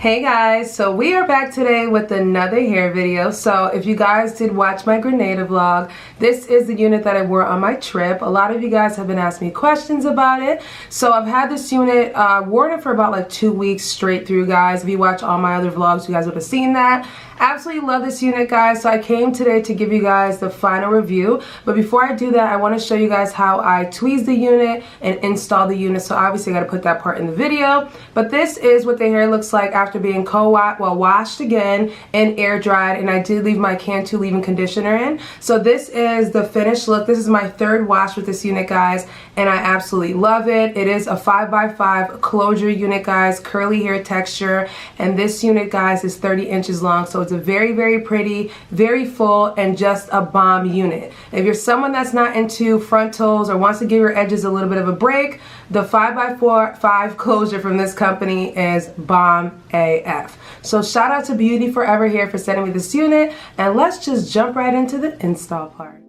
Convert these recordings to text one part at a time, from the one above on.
Hey guys, so we are back today with another hair video. So if you guys did watch my Grenada vlog, this is the unit that I wore on my trip. A lot of you guys have been asking me questions about it. So I've had this unit, worn it for about like 2 weeks straight through, guys. If you watch all my other vlogs, you guys would have seen that. Absolutely love this unit, guys. So I came today to give you guys the final review. But before I do that, I want to show you guys how I tweeze the unit and install the unit. So obviously I got to put that part in the video. But this is what the hair looks like after being washed again and air dried. And I did leave my Cantu leave-in conditioner in. So this is the finished look. This is my third wash with this unit, guys. And I absolutely love it. It is a 5x5 closure unit, guys. Curly hair texture. And this unit, guys, is 30 inches long. So it's a very, very pretty, very full, and just a bomb unit. If you're someone that's not into frontals or wants to give your edges a little bit of a break, the 5x5 closure from this company is bomb AF. So shout out to Beautyforever here for sending me this unit, and let's just jump right into the install part.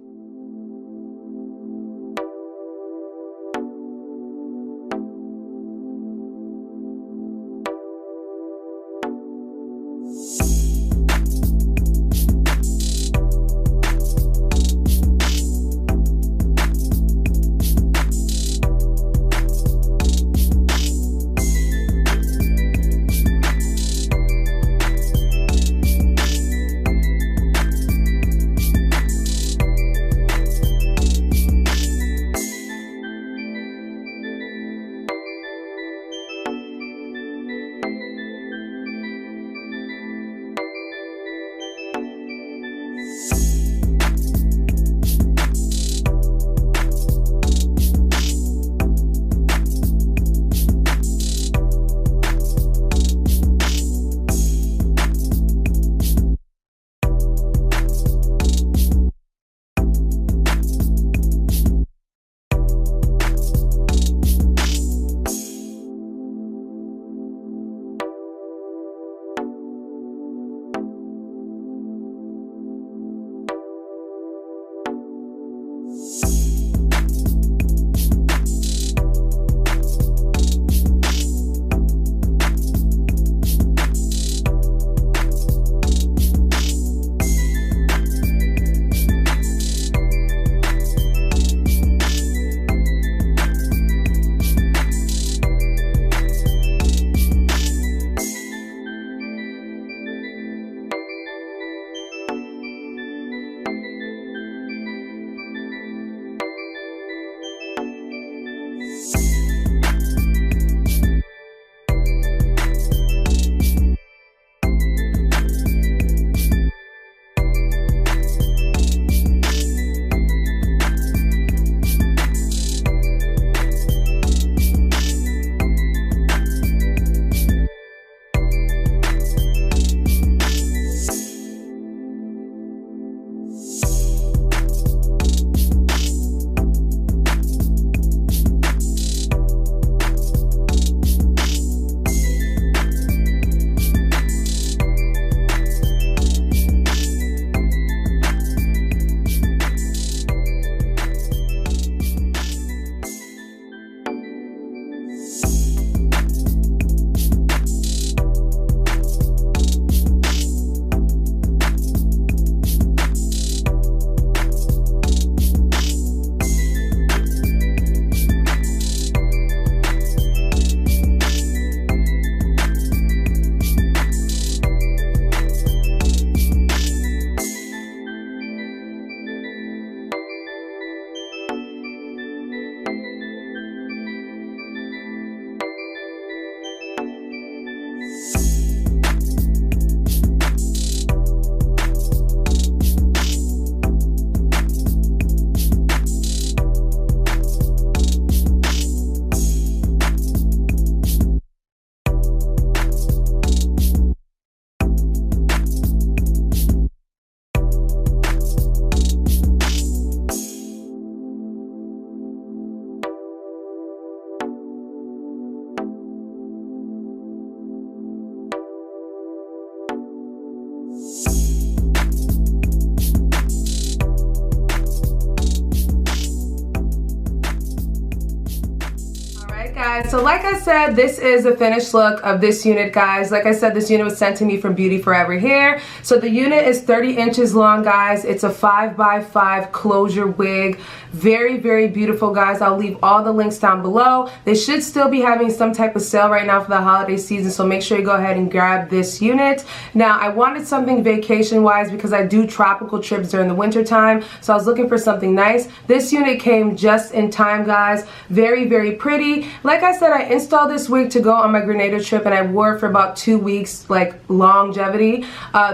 So like I said, this is the finished look of this unit, guys. Like I said, this unit was sent to me from Beautyforever hair. So the unit is 30 inches long, guys. It's a 5x5 closure wig. Very, very beautiful, guys. I'll leave all the links down below. They should still be having some type of sale right now for the holiday season, so make sure you go ahead and grab this unit. Now, I wanted something vacation-wise because I do tropical trips during the winter time, so I was looking for something nice. This unit came just in time, guys. Very, very pretty. Like I said, I installed this wig to go on my Grenada trip, and I wore it for about 2 weeks, like longevity.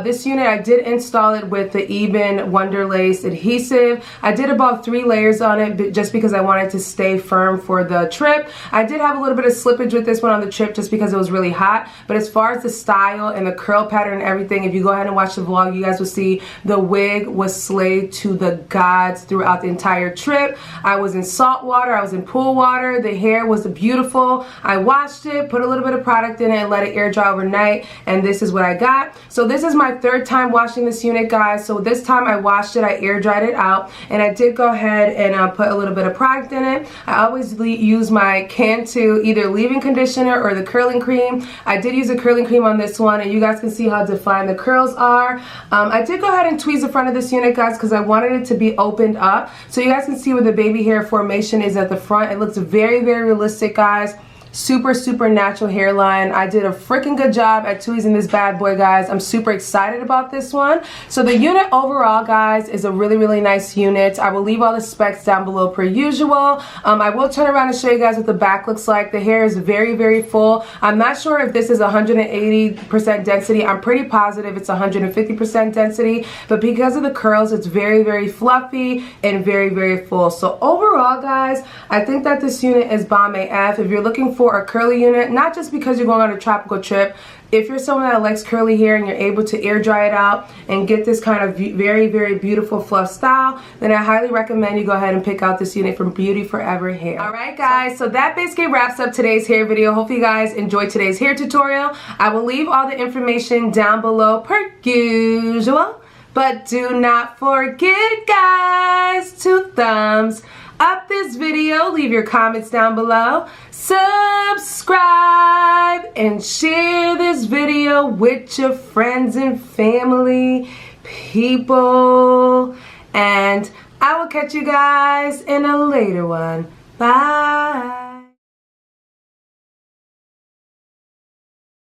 This unit, I did install it with the Eben Wonder Lace adhesive. I did about 3 layers on it just because I wanted to stay firm for the trip. I did have a little bit of slippage with this one on the trip just because it was really hot, but as far as the style and the curl pattern and everything, if you go ahead and watch the vlog, you guys will see the wig was slayed to the gods throughout the entire trip. I was in salt water, I was in pool water, the hair was beautiful. I washed it, put a little bit of product in it, and let it air dry overnight, and this is what I got. So this is my 3rd time washing this unit, guys. So this time I washed it, I air dried it out, and I did go ahead and put a little bit of product in it. I always use my Cantu either leave-in conditioner or the curling cream. I did use a curling cream on this one, and you guys can see how defined the curls are. I did go ahead and tweeze the front of this unit, guys, because I wanted it to be opened up so you guys can see where the baby hair formation is at the front. It looks very, very realistic, guys. Super, super natural hairline. I did a freaking good job at tweezing this bad boy, guys. I'm super excited about this one. So the unit overall, guys, is a really, really nice unit. I will leave all the specs down below per usual. I will turn around and show you guys what the back looks like. The hair is very, very full. I'm not sure if this is 180% density. I'm pretty positive it's 150% density, but because of the curls, it's very, very fluffy and very, very full. So overall, guys, I think that this unit is bomb AF. If you're looking for a curly unit, not just because you're going on a tropical trip, if you're someone that likes curly hair and you're able to air dry it out and get this kind of very, very beautiful fluff style, then I highly recommend you go ahead and pick out this unit from Beautyforever hair. Alright, guys, so that basically wraps up today's hair video. Hope you guys enjoyed today's hair tutorial. I will leave all the information down below per usual, but do not forget, guys, to thumbs up this video, leave your comments down below, subscribe, and share this video with your friends and family, people, and I will catch you guys in a later one. Bye.